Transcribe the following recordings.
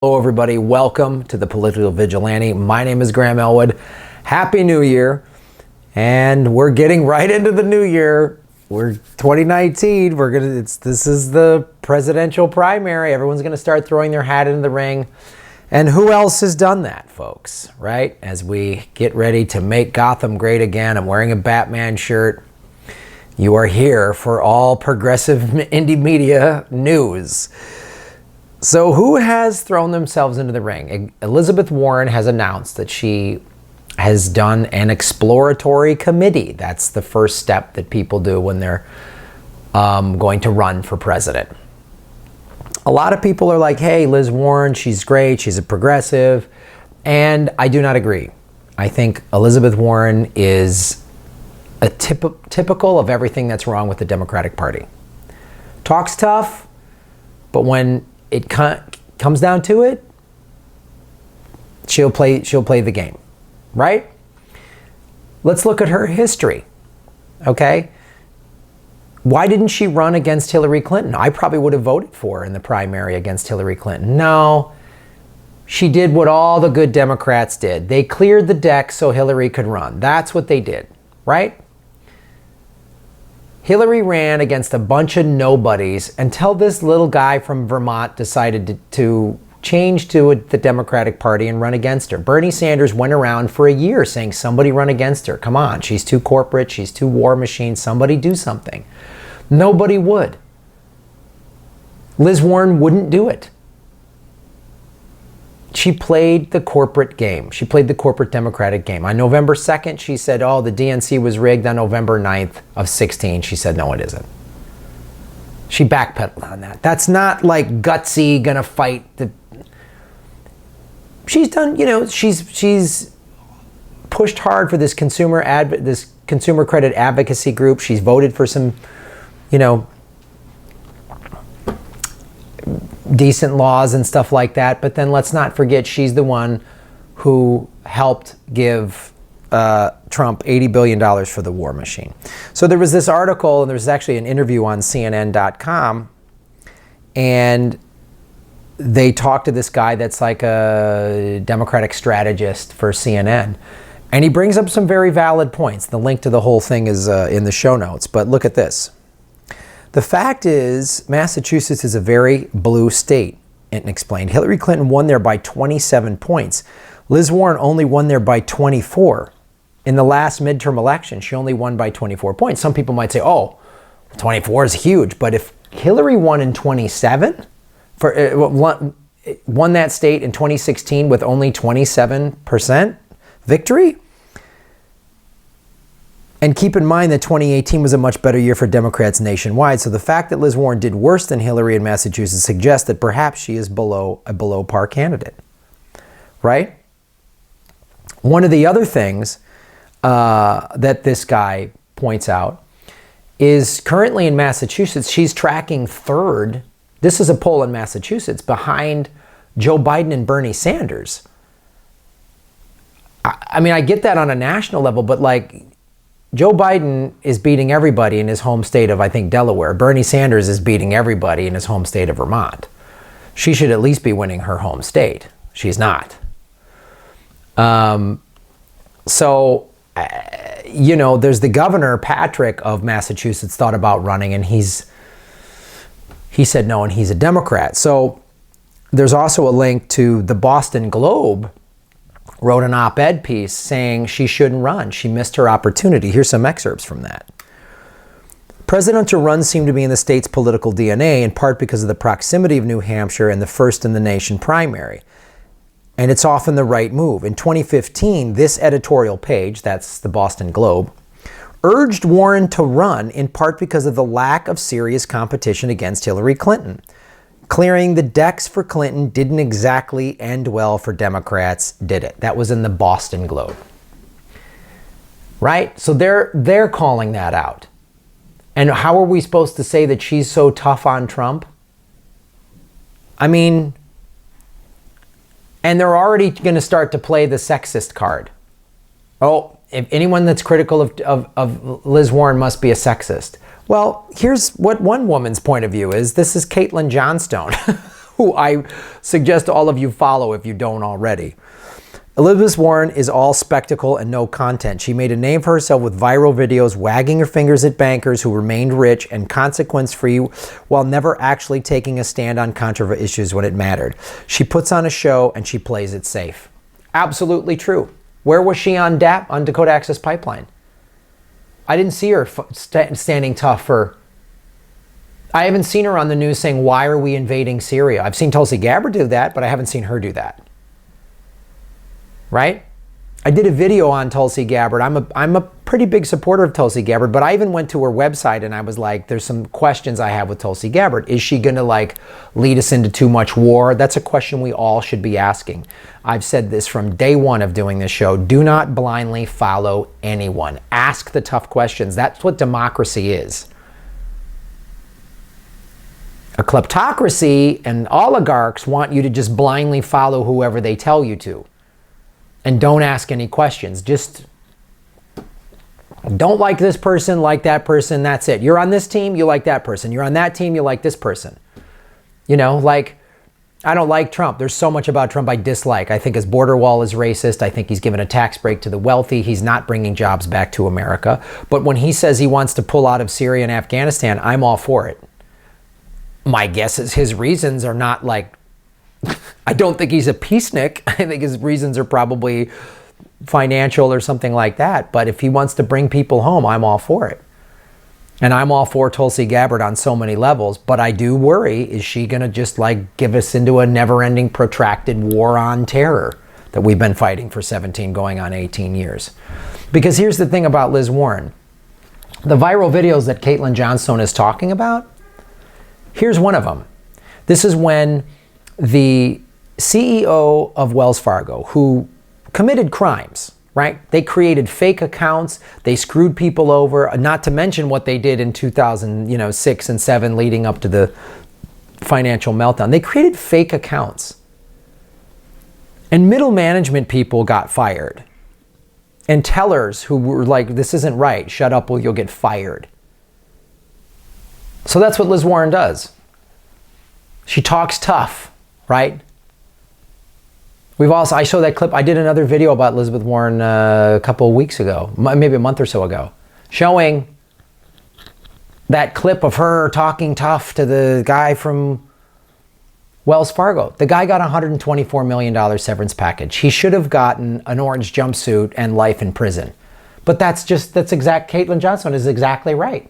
Hello everybody, welcome to the Political Vigilante. My name is Graham Elwood. Happy New Year. And we're getting right into the new year. We're 2019. This is the presidential primary. Everyone's gonna start throwing their hat into the ring. And who else has done that, folks? Right? As we get ready to make Gotham great again. I'm wearing a Batman shirt. You are here for all progressive indie media news. So who has thrown themselves into the ring? Elizabeth Warren has announced that she has done an exploratory committee. That's the first step that people do when they're going to run for president. A lot of people are like, hey, Liz Warren, she's great, she's a progressive. And I do not agree. I think Elizabeth Warren is a typical of everything that's wrong with the Democratic Party. Talks tough, but when it comes down to it, she'll play the game, right? Let's look at her history, okay? Why didn't she run against Hillary Clinton? I probably would have voted for her in the primary against Hillary Clinton. No, she did what all the good Democrats did. They cleared the deck so Hillary could run. That's what they did, right? Hillary ran against a bunch of nobodies until this little guy from Vermont decided to change to the Democratic Party and run against her. Bernie Sanders went around for a year saying, somebody run against her. Come on, she's too corporate, she's too war machine, somebody do something. Nobody would. Liz Warren wouldn't do it. She played the corporate game. She played the corporate Democratic game. On November 2nd, she said, oh, the DNC was rigged. On November 9th of 16, she said, no, it isn't. She backpedaled on that. That's not like gutsy, gonna fight. She's done, she's pushed hard for this consumer credit advocacy group. She's voted for some, decent laws and stuff like that. But then let's not forget she's the one who helped give Trump $80 billion for the war machine. So there was this article, and there was actually an interview on CNN.com, and they talked to this guy that's like a Democratic strategist for CNN. And he brings up some very valid points. The link to the whole thing is in the show notes. But look at this. The fact is, Massachusetts is a very blue state, Enton explained. Hillary Clinton won there by 27 points. Liz Warren only won there by 24. In the last midterm election, she only won by 24 points. Some people might say, oh, 24 is huge. But if Hillary won in 27, won that state in 2016 with only 27% victory? And keep in mind that 2018 was a much better year for Democrats nationwide, so the fact that Liz Warren did worse than Hillary in Massachusetts suggests that perhaps she is a below par candidate, right? One of the other things that this guy points out is currently in Massachusetts, she's tracking third. This is a poll in Massachusetts behind Joe Biden and Bernie Sanders. I mean, I get that on a national level, but like, Joe Biden is beating everybody in his home state of, I think, Delaware. Bernie Sanders is beating everybody in his home state of Vermont. She should at least be winning her home state. She's not. There's the governor, Patrick, of Massachusetts, thought about running, and he said no, and he's a Democrat. So there's also a link to the Boston Globe wrote an op-ed piece saying she shouldn't run. She missed her opportunity. Here's some excerpts from that. Presidential runs seem to be in the state's political DNA, in part because of the proximity of New Hampshire and the first-in-the-nation primary. And it's often the right move. In 2015, this editorial page, that's the Boston Globe, urged Warren to run in part because of the lack of serious competition against Hillary Clinton. Clearing the decks for Clinton didn't exactly end well for Democrats, did it? That was in the Boston Globe. Right? So they're calling that out. And how are we supposed to say that she's so tough on Trump? I mean, and they're already going to start to play the sexist card. Oh, if anyone that's critical of Liz Warren must be a sexist. Well, here's what one woman's point of view is. This is Caitlin Johnstone, who I suggest all of you follow if you don't already. Elizabeth Warren is all spectacle and no content. She made a name for herself with viral videos wagging her fingers at bankers who remained rich and consequence-free while never actually taking a stand on controversial issues when it mattered. She puts on a show and she plays it safe. Absolutely true. Where was she on DAP, on Dakota Access Pipeline? I didn't see her standing tough for... I haven't seen her on the news saying, why are we invading Syria? I've seen Tulsi Gabbard do that, but I haven't seen her do that. Right? I did a video on Tulsi Gabbard. I'm a pretty big supporter of Tulsi Gabbard, but I even went to her website and I was like, there's some questions I have with Tulsi Gabbard. Is she going to like lead us into too much war? That's a question we all should be asking. I've said this from day one of doing this show. Do not blindly follow anyone. Ask the tough questions. That's what democracy is. A kleptocracy and oligarchs want you to just blindly follow whoever they tell you to. And don't ask any questions. Just don't like this person, like that person, that's it. You're on this team, you like that person. You're on that team, you like this person. You know, like, I don't like Trump. There's so much about Trump I dislike. I think his border wall is racist. I think he's given a tax break to the wealthy. He's not bringing jobs back to America. But when he says he wants to pull out of Syria and Afghanistan, I'm all for it. My guess is his reasons are not like, I don't think he's a peacenik. I think his reasons are probably financial or something like that. But if he wants to bring people home, I'm all for it. And I'm all for Tulsi Gabbard on so many levels. But I do worry, is she going to just like give us into a never-ending protracted war on terror that we've been fighting for 17 going on 18 years? Because here's the thing about Liz Warren. The viral videos that Caitlin Johnstone is talking about, here's one of them. This is when the CEO of Wells Fargo, who committed crimes, right? They created fake accounts. They screwed people over, not to mention what they did in 2006 and 7 leading up to the financial meltdown. They created fake accounts. And middle management people got fired. And tellers who were like, this isn't right, shut up or you'll get fired. So that's what Liz Warren does. She talks tough. Right? I showed that clip. I did another video about Elizabeth Warren a couple of weeks ago, maybe a month or so ago, showing that clip of her talking tough to the guy from Wells Fargo. The guy got a $124 million severance package. He should have gotten an orange jumpsuit and life in prison. But Caitlin Johnstone is exactly right.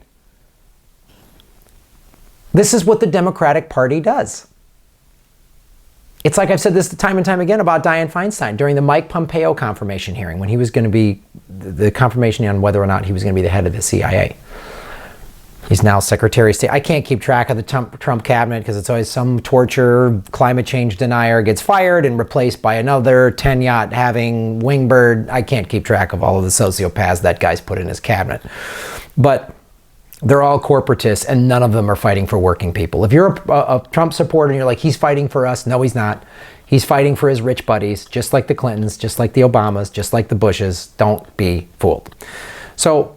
This is what the Democratic Party does. It's like I've said this time and time again about Dianne Feinstein during the Mike Pompeo confirmation hearing when he was going to be the confirmation on whether or not he was going to be the head of the CIA. He's now Secretary of State. I can't keep track of the Trump cabinet because it's always some torture, climate change denier gets fired and replaced by another 10-yacht having wingbird. I can't keep track of all of the sociopaths that guy's put in his cabinet. But they're all corporatists, and none of them are fighting for working people. If you're a Trump supporter and you're like, he's fighting for us, no, he's not. He's fighting for his rich buddies, just like the Clintons, just like the Obamas, just like the Bushes. Don't be fooled. So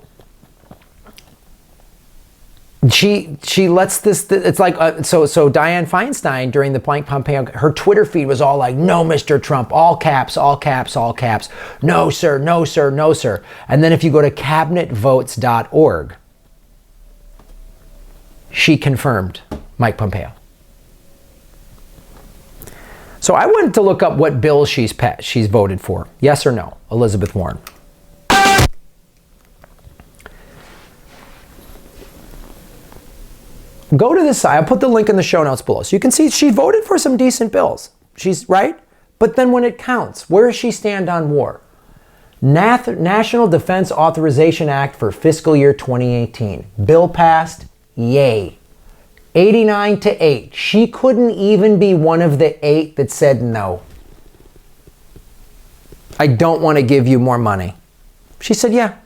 she lets this, it's like, so Dianne Feinstein during the Mike Pompeo, her Twitter feed was all like, no, Mr. Trump, all caps, all caps, all caps. No, sir, no, sir, no, sir. And then if you go to cabinetvotes.org, she confirmed Mike Pompeo. So I wanted to look up what bills she's voted for. Yes or no, Elizabeth Warren. Go to this site. I'll put the link in the show notes below. So you can see she voted for some decent bills. She's right. But then when it counts, where does she stand on war? National Defense Authorization Act for fiscal year 2018. Bill passed. Yay. 89-8. She couldn't even be one of the 8 that said no. I don't want to give you more money. She said, yeah.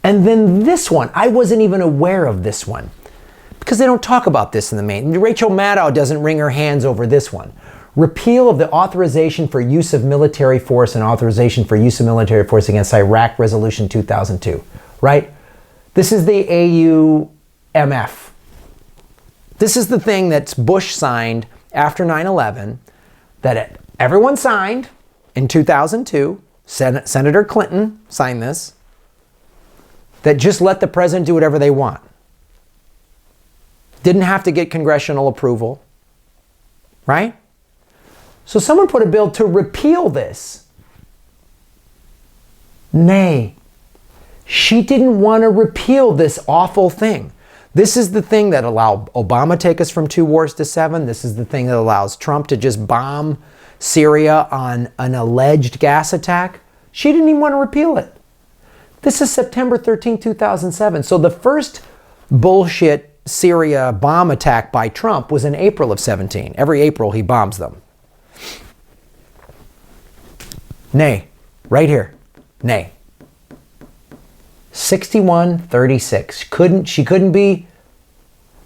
And then this one, I wasn't even aware of this one because they don't talk about this in the main. Rachel Maddow doesn't wring her hands over this one. Repeal of the authorization for use of military force and authorization for use of military force against Iraq Resolution 2002, right? This is the AUMF. This is the thing that Bush signed after 9/11 that everyone signed in 2002. Senator Clinton signed this, that just let the president do whatever they want. Didn't have to get congressional approval, right? So someone put a bill to repeal this. Nay, she didn't want to repeal this awful thing. This is the thing that allowed Obama to take us from 2 wars to 7. This is the thing that allows Trump to just bomb Syria on an alleged gas attack. She didn't even want to repeal it. This is September 13, 2007. So the first bullshit Syria bomb attack by Trump was in April of 17. Every April he bombs them. Nay, right here. Nay. 61-36. She couldn't be,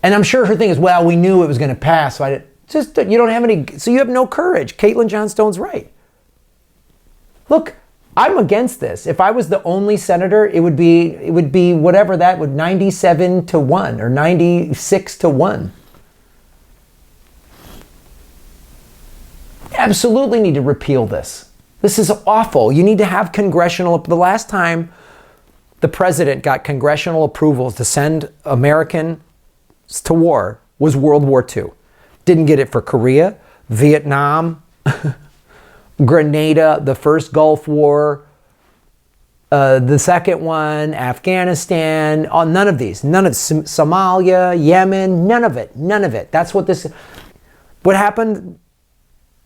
and I'm sure her thing is, well, we knew it was going to pass. So you don't have any, so you have no courage. Caitlin Johnstone's right. Look, I'm against this. If I was the only senator, it would be whatever that would, 97-1 or 96-1. Absolutely need to repeal this. This is awful. You need to have congressional, the last time the president got congressional approvals to send Americans to war was World War II. Didn't get it for Korea, Vietnam, Grenada, the first Gulf War, the second one, Afghanistan, none of these. None of Somalia, Yemen, none of it. That's what what happened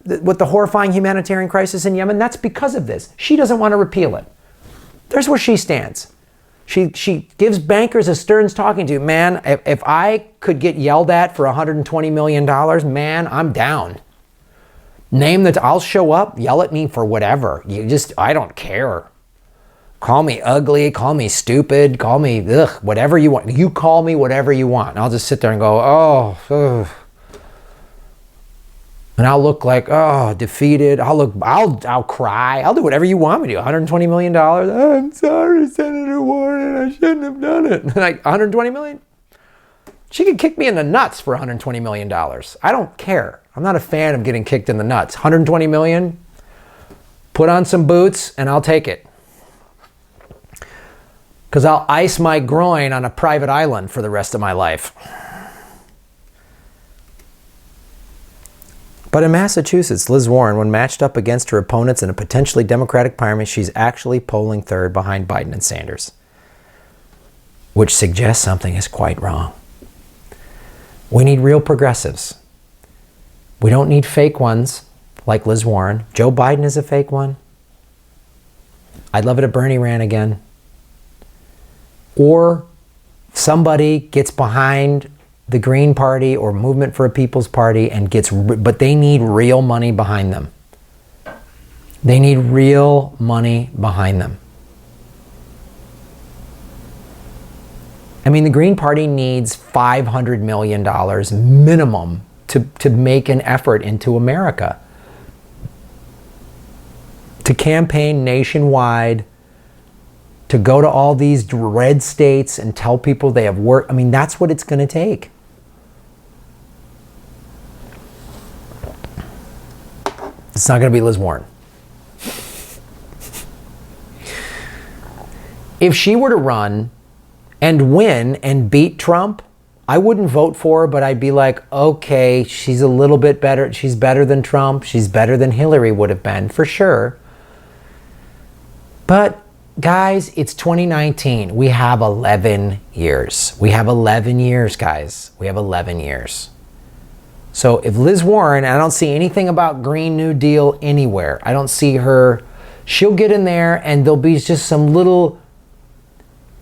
with the horrifying humanitarian crisis in Yemen, that's because of this. She doesn't want to repeal it. There's where she stands. She gives bankers a Stearns talking to. Man, if I could get yelled at for $120 million, man, I'm down. Name that, I'll show up, yell at me for whatever. I don't care. Call me ugly, call me stupid, call me whatever you want. You call me whatever you want. And I'll just sit there and go, ugh. And I'll look like, defeated. I'll cry. I'll do whatever you want me to. $120 million. Oh, I'm sorry, Senator Warren. I shouldn't have done it. Like, $120 million? She could kick me in the nuts for $120 million. I don't care. I'm not a fan of getting kicked in the nuts. $120 million, put on some boots, and I'll take it. Because I'll ice my groin on a private island for the rest of my life. But in Massachusetts, Liz Warren, when matched up against her opponents in a potentially Democratic primary, she's actually polling third behind Biden and Sanders, which suggests something is quite wrong. We need real progressives. We don't need fake ones like Liz Warren. Joe Biden is a fake one. I'd love it if Bernie ran again. Or somebody gets behind the Green Party or Movement for a People's Party and but they need real money behind them. They need real money behind them. I mean, the Green Party needs $500 million minimum to make an effort into America. To campaign nationwide, to go to all these red states and tell people they have work. I mean, that's what it's going to take. It's not going to be Liz Warren. If she were to run and win and beat Trump, I wouldn't vote for her, but I'd be like, okay, she's a little bit better. She's better than Trump. She's better than Hillary would have been, for sure. But guys, it's 2019. We have 11 years. We have 11 years, guys. We have 11 years. So if Liz Warren, I don't see anything about Green New Deal anywhere. I don't see her. She'll get in there and there'll be just some little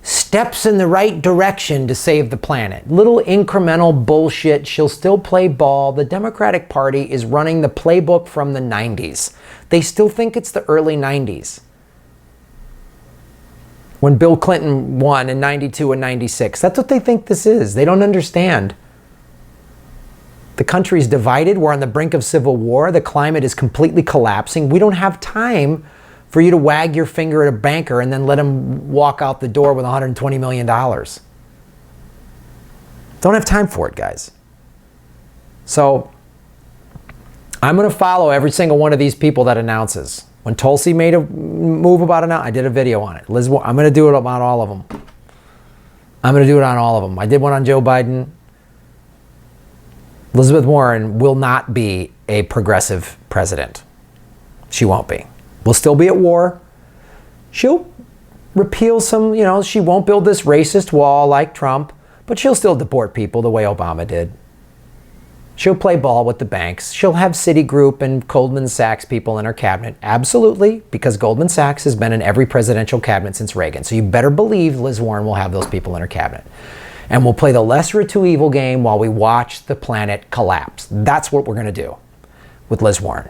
steps in the right direction to save the planet. Little incremental bullshit. She'll still play ball. The Democratic Party is running the playbook from the 90s. They still think it's the early 90s. When Bill Clinton won in 92 and 96. That's what they think this is. They don't understand. The country's divided. We're on the brink of civil war. The climate is completely collapsing. We don't have time for you to wag your finger at a banker and then let him walk out the door with $120 million. Don't have time for it, guys. So I'm going to follow every single one of these people that announces. When Tulsi made a move about it, I did a video on it. I'm going to do it about all of them. I'm going to do it on all of them. I did one on Joe Biden. Elizabeth Warren will not be a progressive president. She won't be. We'll still be at war. She'll repeal some, she won't build this racist wall like Trump, but she'll still deport people the way Obama did. She'll play ball with the banks. She'll have Citigroup and Goldman Sachs people in her cabinet. Absolutely, because Goldman Sachs has been in every presidential cabinet since Reagan. So you better believe Liz Warren will have those people in her cabinet. And we'll play the lesser of two evil game while we watch the planet collapse. That's what we're going to do with Liz Warren.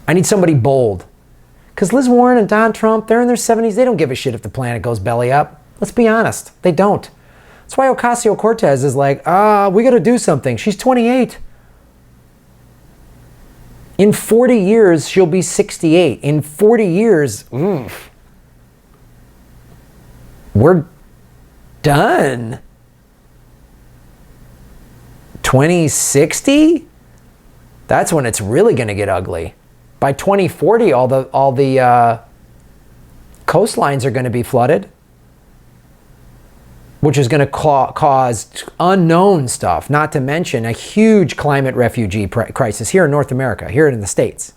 I need somebody bold. Because Liz Warren and Don Trump, they're in their 70s. They don't give a shit if the planet goes belly up. Let's be honest. They don't. That's why Ocasio-Cortez is like, we got to do something. She's 28. In 40 years, she'll be 68. In 40 years, we're done. 2060? That's when it's really going to get ugly. By 2040, all the coastlines are going to be flooded, which is going to cause unknown stuff, not to mention a huge climate refugee crisis here in North America, here in the States.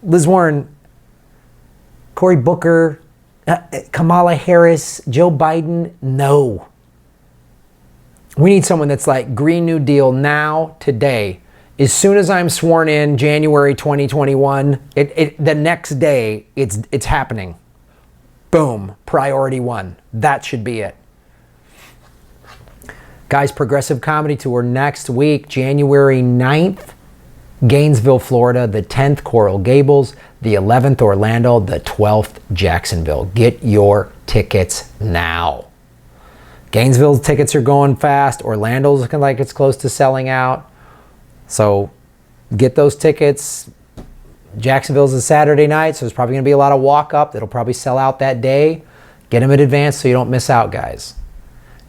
Liz Warren, Cory Booker, Kamala Harris, Joe Biden, no. We need someone that's like Green New Deal now, today. As soon as I'm sworn in, January 2021, the next day, it's happening. Boom, priority one. That should be it. Guys, Progressive Comedy Tour next week, January 9th, Gainesville, Florida, the 10th, Coral Gables, the 11th, Orlando, the 12th, Jacksonville. Get your tickets now. Gainesville's tickets are going fast. Orlando's looking like it's close to selling out. So get those tickets. Jacksonville's a Saturday night, so there's probably going to be a lot of walk-up that'll probably sell out that day. Get them in advance so you don't miss out, guys.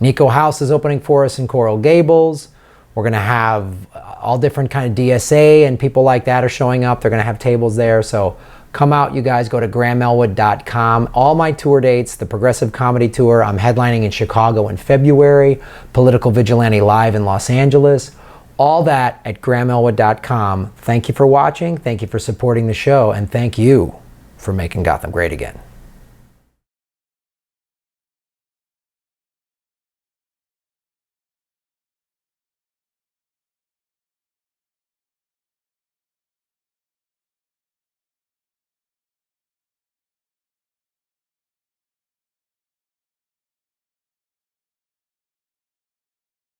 Nico House is opening for us in Coral Gables. We're going to have all different kind of DSA and people like that are showing up. They're going to have tables there. So come out, you guys. Go to grahamelwood.com. All my tour dates, the Progressive Comedy Tour. I'm headlining in Chicago in February. Political Vigilante Live in Los Angeles. All that at grahamelwood.com. Thank you for watching. Thank you for supporting the show. And thank you for making Gotham great again.